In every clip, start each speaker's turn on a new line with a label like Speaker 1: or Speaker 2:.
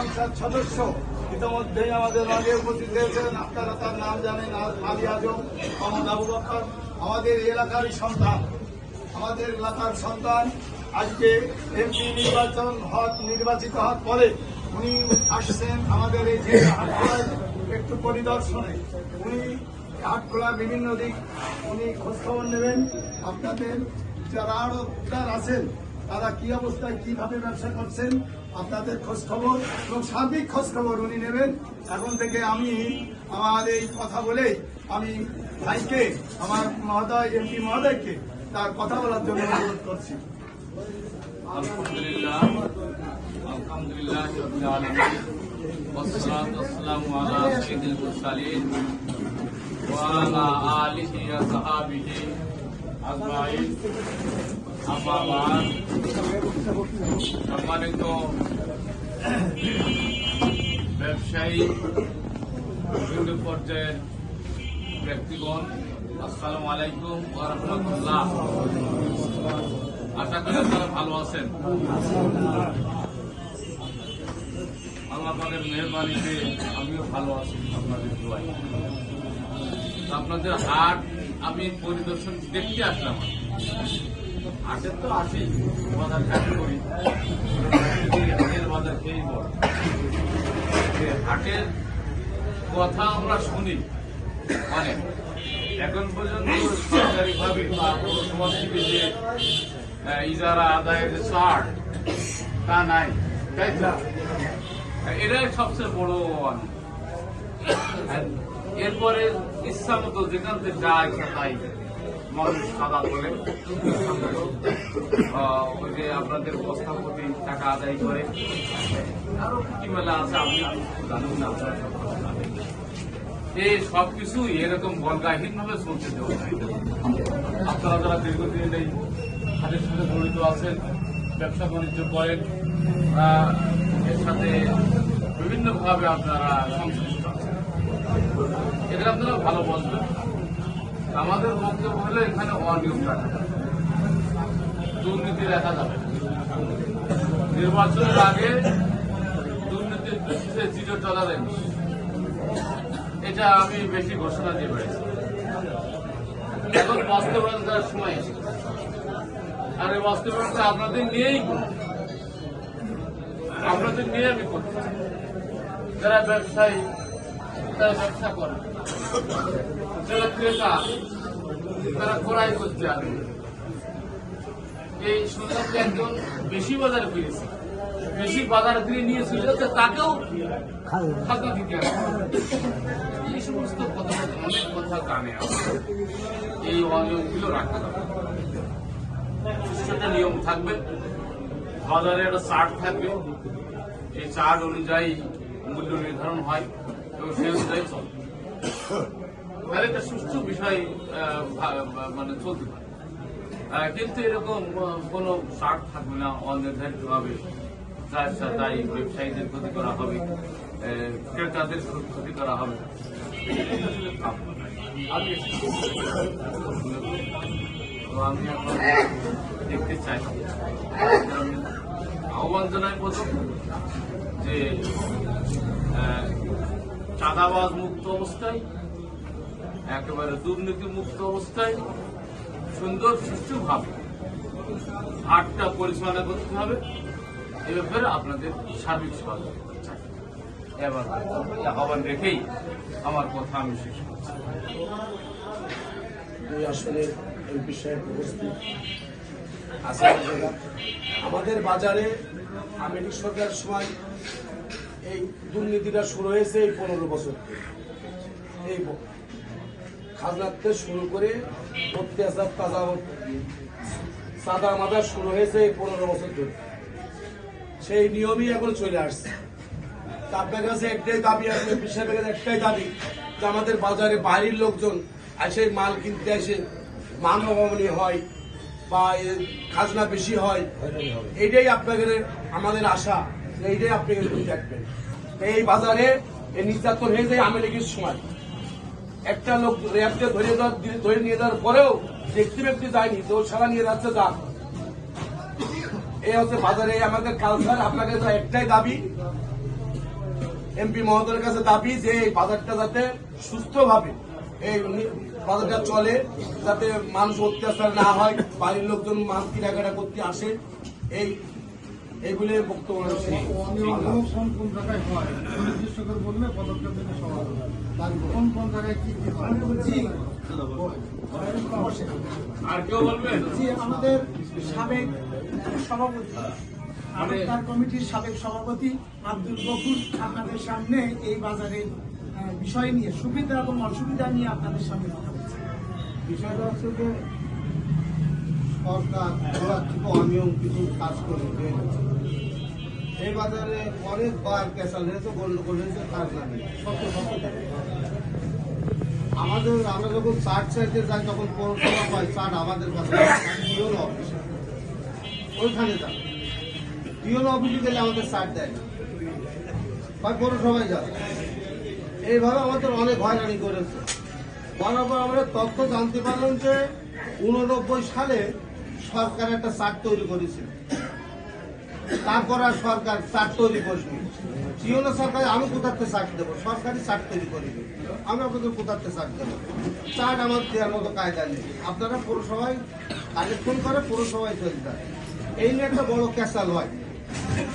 Speaker 1: সংসদ সদস্য ইতিমধ্যে আমাদের মাঝে উপস্থিত হয়েছেন। আপনারা তার নাম জানেন, আলী আজম, মোহাম্মদ আবু বকর। আমাদের এলাকারই সন্তান, আমাদের এলাকার সন্তান। আজকে এমপি নির্বাচিত হওয়ার পরে উনি আসছেন আমাদের এই যে হাটখোলায় একটু পরিদর্শনে। উনি হাটখোলার বিভিন্ন দিক উনি খোঁজখবর নেবেন। আপনাদের যারা আড়তদার আছেন তারা কি অবস্থায় কিভাবে ব্যবসা করছেন আপনাদের খোঁজখবর এবং সার্বিক খোঁজখবর উনি নেবেন। এখন থেকে আমি আমার এই কথা বলে আমি ভাইকে, আমার মহোদয় এমপি মহোদয়কে তার কথা বলার জন্য অনুরোধ করছি।
Speaker 2: আলহামদুলিল্লাহ রাব্বিল আলামিন ওয়াসসালাতু ওয়াসসালামু আলা সাইয়্যিদিল মুরসালিন ওয়া আলা আলিহি ওয়া সাহবিহি আজমাইন। আম্মা বা'দ। সম্মানিত ব্যবসায়ী, বিভিন্ন পর্যায়ের ব্যক্তিগণ, আসসালামু আলাইকুম ওয়া রাহমাতুল্লাহ। আশা করি আপনারা ভালো আছেন। আল্লাহ পাকের মেহরবানিতে আমিও ভালো আছি আপনাদের দোয়ায়। আপনাদের হাট আমি পরিদর্শন দেখতে আসলাম। হাটের তো আসি, বাজার ঘাট করি, হাটের বাজার খেয়েই বড়। হাটের কথা আমরা শুনি অনেক, এখন পর্যন্ত সরকারিভাবে বা সমাজ থেকে যে ইজারা আদায়ের যে ছাড় তা নাই, তাই তো? এটাই সবচেয়ে বড় আনন্দ। এরপরে ইচ্ছা মতো যেখান থেকে যা ইচ্ছা তাই মানুষ সাদা তোলে, ওই যে আপনাদের বস্তাপতি টাকা আদায় করে, আরো কি মেলা আছে আপনি জানেন না, আপনারা জানেন। এই সবকিছু এরকম বলগাহীন ভাবে চলছে দেওয়া যায়। আপনারা যারা দীর্ঘদিন এই হাটের সাথে জড়িত আছেন, ব্যবসা বাণিজ্য করেন, এর সাথে বিভিন্নভাবে আপনারা সংশ্লিষ্ট আছেন, এদের আপনারা ভালো বলবেন। আমাদের বক্তব্য হলে এখানে অনিয়ম রাখা যাবে, দুর্নীতি রাখা যাবে। নির্বাচনের আগে দুর্নীতির বিরুদ্ধে জিরো টলারেন্স, এটা আমি বেশি ঘোষণা দিয়ে পেরেছি। এখন বাস্তবায়ন করার সময় এসেছে, আর এই বাস্তবায়নটা আপনাদের নিয়েই করছি, আপনাদের নিয়ে আমি করছি। যারা ব্যবসায়ী, তারা ব্যবসা করে, যারা ক্রেতা তারা ক্রয় করতে আসবে। এই শুনলাম যে একজন বেশি বাজারে পেয়েছে, বেশি বাজারে দিয়ে নিয়েছিল, তাকেও খাজনা দিতে হবে। এই সমস্ত কথা, অনেক কথা কানে আসে। এই অনিয়মগুলো রাখা যাবে, সেটা নিয়ম থাকবে। বাজারে একটা চার্ট থাকবে, এই চার্ট অনুযায়ী মূল্য নির্ধারণ হয় এবং সেই অনুযায়ী চলবে। তাহলে একটা সুষ্ঠু বিষয় মানে চলতে পারে। কিন্তু এরকম কোন চার্ট থাকবে না, অনির্ধারিত ভাবে যা ইচ্ছা তাই ব্যবসায়ীদের ক্ষতি করা হবে, ক্রেতাদের ক্ষতি করা হবে। আমি এখন দেখতে চাই, আহ্বান জানাই প্রথম যে চাঁদাবাজ মুক্ত অবস্থায়, একেবারে দুর্নীতি মুক্ত অবস্থায় সুন্দর সুষ্ঠুভাবে হাটটা পরিচালনা করতে হবে। এ ব্যাপারে আপনাদের সার্বিক সহযোগিতা চাই। এবার আহ্বান রেখেই আমার কথা আমি শেষ করছি।
Speaker 3: আসলে এমপি সাহেব উপস্থিত আছে। আমাদের বাজারে আওয়ামী সরকারের সময় এই দুর্নীতিটা শুরু হয়েছে এই 15 বছর। এই খাজনাতে শুরু করে অত্যাচার, সাদা মাদা শুরু হয়েছে এই 15 বছর ধরে। সেই নিয়মই এখন চলে আসছে। আপনার কাছে একটাই দাবি, এমপি সাহেবের কাছে একটাই দাবি যে আমাদের বাজারে বাইরের লোকজন আসে মাল কিনতে আসে, মান অবমাননা হয় বা খাজনা বেশি হয়, এইটাই আপনাদের আমাদের আশা, এইটাই আপনি দেখবেন। এই বাজারে এই নির্যাতন হয়ে যায় আওয়ামী লীগের সময়। একটা লোক র্যাবকে ধরে নিয়ে যাওয়ার পরেও ব্যক্তি যায়নি, তো সারা নিয়ে যাচ্ছে যান। এই হচ্ছে বাজারে আমাদের কালচার। আপনাকে একটাই দাবি এমপি মহোদয়ের কাছে দাবি যে এই বাজারটা যাতে সুস্থভাবে এই বাজারটা চলে, যাতে মানুষ অত্যাচার না হয়, বাড়ির লোকজন মাছ কেনাকাটা করতে আসে, এইগুলি বক্তব্য রাখছি।
Speaker 4: কোন জায়গায় হয় নির্দিষ্ট করে বললে পদক্ষেপ নিতে সমাজ কোন জায়গায় কি হয়।
Speaker 2: আর কেউ বলবেন?
Speaker 5: জি, আমাদের সাবেক সভাপতি আড়তদার কমিটির সাবেক সভাপতি আব্দুল গফুর আপনাদের সামনে এই বাজারের বিষয় নিয়ে সুবিধা এবং অসুবিধা নিয়ে আপনাদের সামনে কথা বলছি।
Speaker 4: বিষয়টা হচ্ছে যে সরকার থেকে অনিয়ম কিছু কাজ করে এই বাজারে অনেকবার ক্যাসাল হয়েছে, গন্ডগোল হয়েছে, কাজ লাগে আমাদের। আমরা যখন চার্ট চাইতে যাই তখন পৌরসভা পাই চার্ট আমাদের কাছে ডিওল অফিসে, ওইখানে যান ডিওল অফিসে গেলে আমাদের চার্ট দেয় না, বা পৌরসভায় যান। এইভাবে আমাদের অনেক হয়রানি করেছে। করার পর আমরা তথ্য জানতে পারলাম যে 89 সালে সরকার একটা চার্ট তৈরি করেছিল, তারপর আর সরকার চার্ট তৈরি করেনি। জিওনো সরকার আমি কোথাতে চার্ট দেবো, সরকারি চার্ট তৈরি করিনি, আমি আপনাদের কোথাতে চার্ট দেবো। চার্ট আমার দেওয়ার মতো কায়দা নেই, আপনারা পৌরসভায় কালেকশন করে পৌরসভায় চলে যায়। এই নিয়ে একটা বড় ক্যাসাল হয়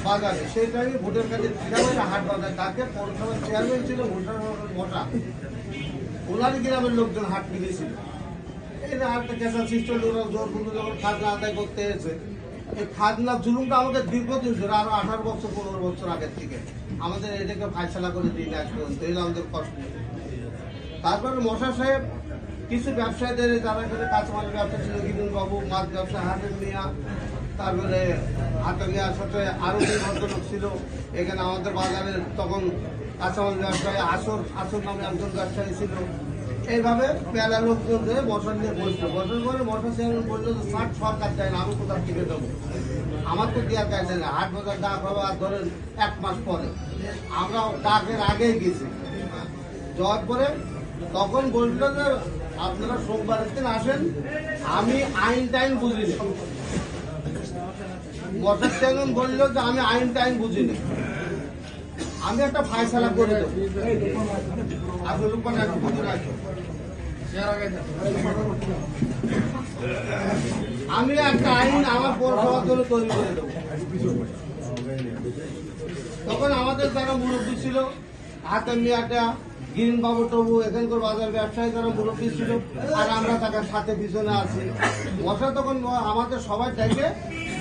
Speaker 4: বাজারে, সেইটাই ভোটার কার্ডের গ্রামের হাট বাজার তাকে পৌরসভার চেয়ারম্যান ছিল মোটা, ওনারই গ্রামের লোকজন হাট মিলেছিল। এই যে হাটটা ক্যাসাল সিস্টেম ওরা জোর কিন্তু যখন খাজনা আদায় করতে এসেছে, এই খাজনা জুলুমটা আমাদের দীর্ঘদিন ধরে আরো 18 বছর 15 বছর আগের থেকে আমাদের এটাকে ফাইসলা করে দিন আসবে, এই আমাদের কষ্ট। তারপরে মশা সাহেব কিছু ব্যবসায়ীদের যারা এখানে কাঁচামালের ব্যবসা ছিল, গিদুন বাবু মাছ ব্যবসা, হাটের মিয়া, তারপরে হাটের মিয়ার সাথে আরো দুই ভদ্রলোক ছিল এখানে আমাদের বাজারে তখন কাঁচামাল ব্যবসায়ী আসর নামে একজন ব্যবসায়ী ছিল। এইভাবে পেলা লোকজন ধরে বছর নিয়ে বসলো, বছর পরে বছর চেয়ারম্যান বললো যে ষাট সরকার চায় না, আমি কোথাও কিনে দেবো, আমার তো দেওয়ার কাজ না। হাট বাজার ডাক হবে আর ধরেন 1 মাস পরে, আমরা ডাকের আগেই গেছি। যাওয়ার পরে তখন বললো যে আপনারা সোমবারের দিন আসেন, আমি আইন টাইন বুঝিনি। বছর চেয়ারম্যান বললো যে আমি আইন টাইন বুঝিনি, আমি একটা ফায়সালা করে দেবো। আসলে রূপান একটু বুঝে রাখো, আমি একটা আইন আমার পৌরসভার জন্য তৈরি করে দেবো। তখন আমাদের যারা মুরব্বী ছিল, হাতের মিয়াটা, গিরিন বাবু টবু, এখানকার বাজার ব্যবসায়ী যারা মুরব্বী ছিল, আর আমরা তাকে সাথে পিছনে আছি। মশা তখন আমাদের সবাই ডেকে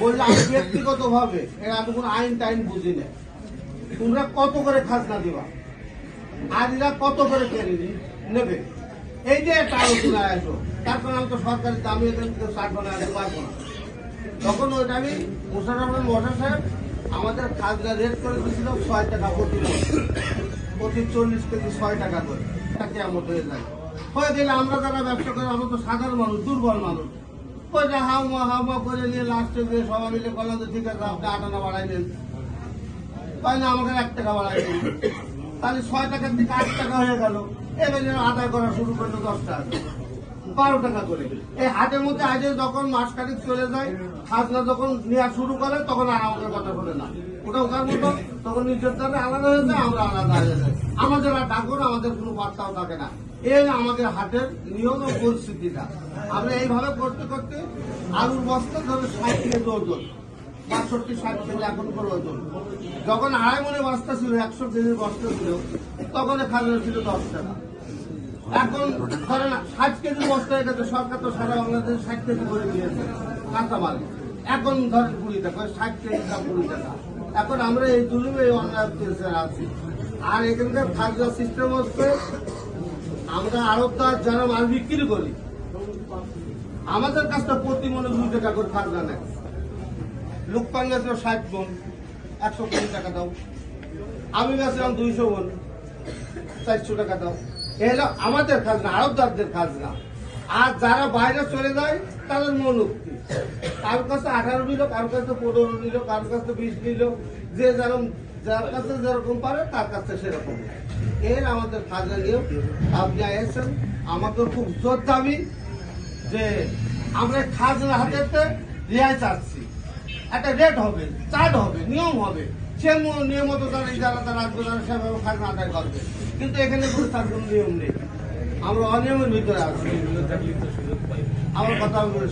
Speaker 4: বললে আমি ব্যক্তিগত ভাবে আমি কোনো আইন টাইন বুঝি না, তোমরা কত করে খাজনা দিবা, আর এরা কত করে কেড়ে নেবে, এই যে একটা আলোচনায় আসো। তারপর আমি তো সরকারি দামি এখান থেকে চাট বানায় আনতে পারবো না। তখন ওইটা আমি মশা সাহেব আমাদের খাজনা রেট করে দিয়েছিল 6 টাকা প্রতি মন, প্রতি 40 কেজি 6 টাকা করে। কেমন হয়ে যায় হয়ে গেলে আমরা যারা ব্যবসা করি, আমরা তো সাধারণ মানুষ, দুর্বল মানুষ, ওইটা হাওয়া করে নিয়ে লাস্টে গিয়ে সবাই মিলে বললাম যে ঠিক আছে আপনি 8 আনা বাড়াই নেন, তাই না আমাকে 1 টাকা বাড়াই নেন, তাহলে 6 টাকার থেকে 8 টাকা হয়ে গেল। এবারে আদায় করা শুরু করলো 10 টাকা 12 টাকা করে। এই হাটের মধ্যে আজ যখন মাস কাটিক চলে যায়, খাজনা যখন নেওয়া শুরু করে তখন আর আমাদের কথা বলে না, ওটা ওখার মতো তখন নিজের দ্বারা আলাদা হয়ে যায়, আমরা আলাদা হয়ে যাই, আমাদের আর ডাকুন, আমাদের কোনো বার্তাও থাকে না। এই আমাদের হাটের নিয়ম ও পরিস্থিতিটা। আমরা এইভাবে করতে করতে আলুর বস্তা ধরে 60 কেজি ওজন, 65-60 কেজি এখন করে ওজন। যখন 2.5 মনে বস্তা ছিল, 100 কেজির বস্তা ছিল, তখন খাজনা ছিল 10 টাকা। এখন ধরেন 60 কেজির বস্তা হয়ে গেছে, সরকার তো সারা বাংলাদেশে 60 কেজি করে দিয়েছে কাঁচামাল। এখন ধরেন 20 টাকা, 60 কেজি দাম 20 টাকা। এখন আমরা এই জুলুমে এই অন্যায় আছি। আর এখানকার খাজনা সিস্টেম হচ্ছে, আমরা আড়তদার যারা মাল বিক্রি করি, আমাদের কাছটা প্রতি মনে 2 টাকা করে খাজনা নেয়। লোকপান গেছিল 60 মন, 120 টাকা দাও। আমি গেছিলাম 200 মন, 400 টাকা দাও। এ হলো আমাদের খাজনা, আড়তদারদের খাজনা। আর যারা বাইরে চলে যায় তাদের মনোক্তি, কারোর কাছে 18 নিল, কারোর কাছে 15 নিল, কারোর কাছে 20 নিল, যে যার কাছে যেরকম পারে তার কাছে সেরকম। এর আমাদের খাজনা নিয়েও আপনি এসেছেন, আমাদের খুব জোর দাবি যে আমরা খাজনা হাতে রেহাই চাচ্ছি। একটা রেট হবে, চার্ট হবে, নিয়ম হবে, সে নিয়মিত তারা যারা তারা আসবে তারা সেভাবে খাজনা আদায় করবে, কিন্তু এখানে কোনো তার কোনো নিয়ম নেই। আমরা অনিয়মের ভিতরে আছি। আমার কথা বলে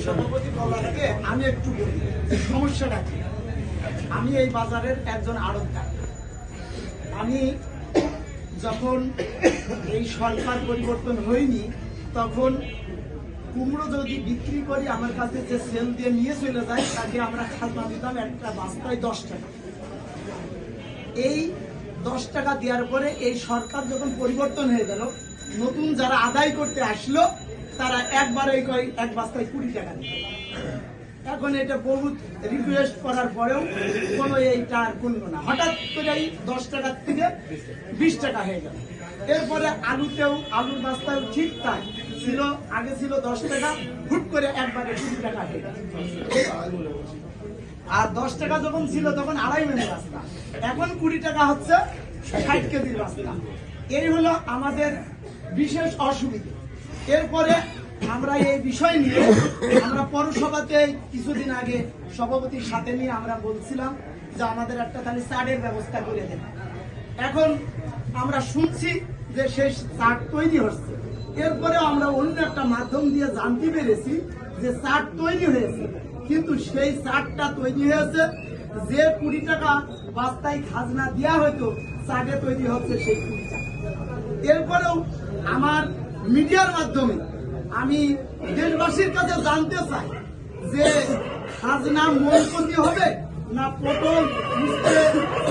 Speaker 5: সভাপতি বলার আগে আমি একটু বলি সমস্যাটা কি। আমি এই বাজারের একজন আড়তদার। আমি যখন এই সরকার পরিবর্তন হয়নি তখন কুমড়ো যদি বিক্রি করি আমার কাছে যে সেল দিয়ে নিয়ে চলে যায় তাকে আমরা খাজনা দিতাম একটা বস্তায় 10 টাকা। এই 10 টাকা দেওয়ার পরে এই সরকার যখন পরিবর্তন হয়ে গেল, নতুন যারা আদায় করতে আসলো তারা একবারে এক বস্তায় 20 টাকা দিত। এখন এটা বহুত রিকোয়েস্ট করার পরেও কোনো এইটা আর করলো না। হঠাৎ করে এই 10 টাকার থেকে 20 টাকা হয়ে গেল। এরপরে আলুর বস্তায় ঠিক তাই ছিল, আগে ছিল 10 টাকা, হুট করে একবারে 20 টাকা হয়ে গেল। আর 10 টাকা যখন ছিল তখন 2.5 মণ বস্তা, এখন 20 টাকা হচ্ছে 60 কেজির বস্তা। এই হলো আমাদের বিশেষ অসুবিধা। এরপরে আমরা এই বিষয় নিয়ে আমরা পৌরসভাতে কিছুদিন আগে সভাপতির সাথে নিয়ে আমরা বলছিলাম যে আমাদের একটা খালি চার্টের ব্যবস্থা করে দেন। এখন আমরা শুনছি যে সেই চার্ট তৈরি হচ্ছে। এরপরে আমরা অন্য একটা মাধ্যম দিয়ে জানতে পেরেছি যে চার্ট তৈরি হয়েছে, কিন্তু সেই চার্টটা তৈরি হয়েছে যে 20 টাকা বস্তায় খাজনা দেওয়া হয়তো চার্টে তৈরি হচ্ছে সেই 20 টাকা। এরপরেও আমার মিডিয়ার মাধ্যমে আমি দেশবাসীর কাছে জানতে চাই যে খাজনা মন প্রতি হবে না পটল, উস্তে,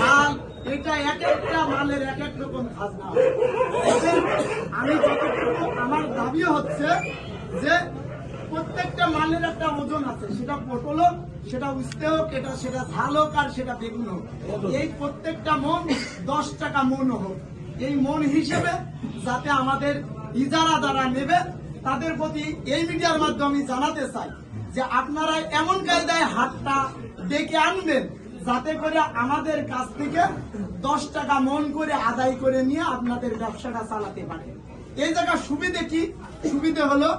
Speaker 5: ডাল, এটা এক একটা মালের এক এক রকম খাজনা হবে। আমি যতটুকু আমার দাবি হচ্ছে যে প্রত্যেকটা মালের একটা ওজন আছে, সেটা পটল হোক, সেটা উস্তে হোক, সেটা ঝাল হোক আর সেটা বেগুন হোক, এই প্রত্যেকটা মন 10 টাকা মন হোক। এই মন হিসেবে যাতে আমাদের ইজারা দ্বারা নেবে তাদের প্রতি এই মিডিয়ার মাধ্যমে জানাতে চাই যে আপনারা এমন কায়দায় হাটটা ডেকে আনবেন যাতে করে আমাদের কাছ থেকে 10 টাকা মন করে আদায় করে নিয়ে আপনাদের ব্যবসাটা চালাতে পারেন। এই জায়গার সুবিধে কি? সুবিধে হলো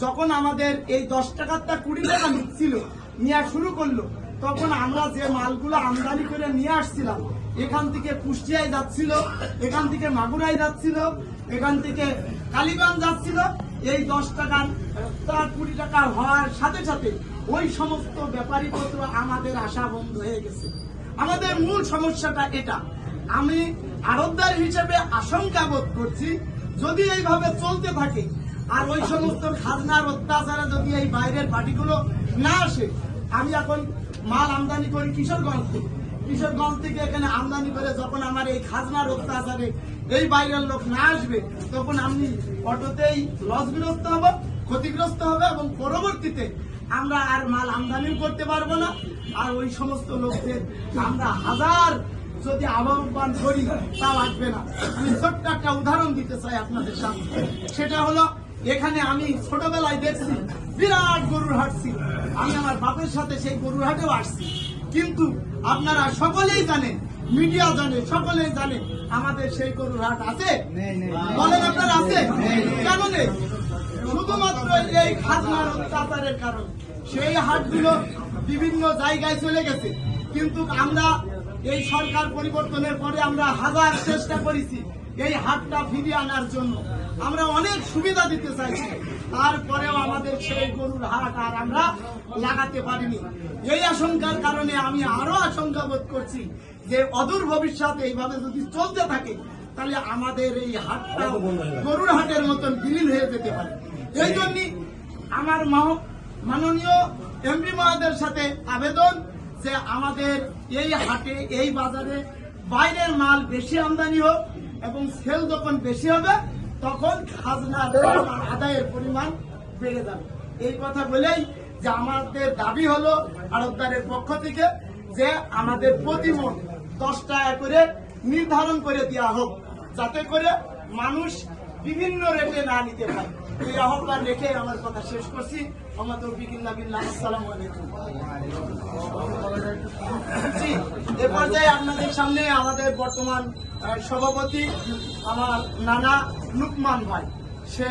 Speaker 5: যখন আমাদের এই 10 টাকারটা 20 টাকা নিচ্ছিল, নেওয়া শুরু করলো, তখন আমরা যে মালগুলো আমদানি করে নিয়ে আসছিলাম এখান থেকে কুষ্টিয়ায় যাচ্ছিল, এখান থেকে মাগুরায় যাচ্ছিল, এখান থেকে কালীগঞ্জ যাচ্ছিল, এই 10 টাকার 20 টাকা হওয়ার সাথে সাথে ওই সমস্ত ব্যাপারীপত্র আমাদের আশা বন্ধ হয়ে গেছে। আমাদের মূল সমস্যাটা এটা। আমি আড়তদার হিসেবে আশঙ্কা বোধ করছি যদি এইভাবে চলতে থাকে আর ওই সমস্ত খাজনার অত্যাচারে যদি এই বাইরের পার্টিগুলো না আসে। আমি এখন মাল আমদানি করি কিশোরগঞ্জ থেকে এখানে আমদানি করে যখন আমার এই খাজনার অত্যাচারে এই বাইরের লোক না আসবে তখন আমি অটোতেই লসগ্রস্ত হব, ক্ষতিগ্রস্ত হবে এবং পরবর্তীতে আমরা আর মাল আমদানিও করতে পারবো না। আর ওই সমস্ত লোকদের আমরা হাজার যদি আহ্বান করি তাও আসবে না। আমি ছোট্ট একটা উদাহরণ দিতে চাই আপনাদের সামনে। সেটা হলো এখানে আমি ছোটবেলায় দেখছি বিরাট গরুর হাট ছিল। আমি আমার বাপের সাথে সেই গরুর হাটেও আসছি, কিন্তু আপনারা সকলেই জানেন, মিডিয়া জানে, সকলেই জানে আমাদের সেই গরুর হাট আছে? বলেন আপনারা আছে? কেন নেই? শুধুমাত্র এই খাজনার অত্যাচারের কারণ সেই হাটগুলো বিভিন্ন জায়গায় চলে গেছে। কিন্তু আমরা এই সরকার পরিবর্তনের পরে আমরা হাজার চেষ্টা করেছি এই হাটটা ফিরিয়ে আনার জন্য। আমরা অনেক সুবিধা দিতে চাইছি, তারপরেও আমাদের সেই গরুর হাট আর আমরা লাগাতে পারিনি। এই আশঙ্কার কারণে আমি আরো আশঙ্কা বোধ করছি যে অদূর ভবিষ্যতে এইভাবে যদি চলতে থাকে তাহলে আমাদের এই হাটটা গরুর হাটের মতন বিলীন হয়ে যেতে পারে। এই জন্যই আমার মাননীয় এমপি মহোদয়ের সাথে আবেদন যে আমাদের এই হাটে, এই বাজারে বাইরের মাল বেশি আমদানি হোক এবং সেল যখন বেশি হবে তখন খাজনার আদায়ের পরিমাণ বেড়ে যাবে। এই কথা বলেই যে আমাদের দাবি হলো আড়তদারের পক্ষ থেকে যে আমাদের প্রতি মণ 10 টাকা করে নির্ধারণ করে দেওয়া হোক, যাতে করে মানুষ বিভিন্ন রেটে না নিতে পারে। এই আহ্বান রেখে আমার কথা শেষ করছি। আসসালামু আলাইকুম। জি, এ পর্যায়ে আপনাদের সামনে আমাদের বর্তমান সভাপতি আমার নানা লুকমান ভাই, সে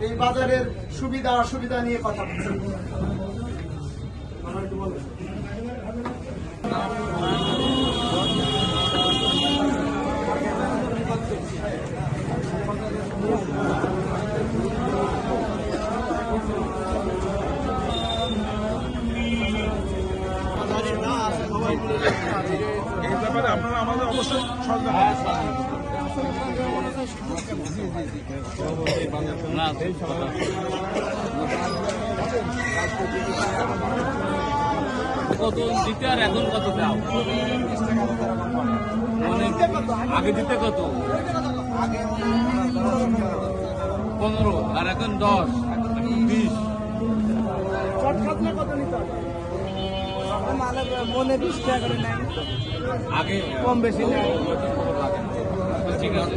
Speaker 5: এই বাজারের সুবিধা অসুবিধা নিয়ে কথা বলছে।
Speaker 6: এই ব্যাপারে আপনারা আমাদের অবশ্যই সচেতন
Speaker 2: কত দিতে আর এখন কত দাও মানে আগে দিতে কত 15 আর এখন 10 20
Speaker 5: মনে 20 টাকা করে নেয়
Speaker 2: আগে
Speaker 5: কম বেশি নেয়
Speaker 2: ঠিক আছে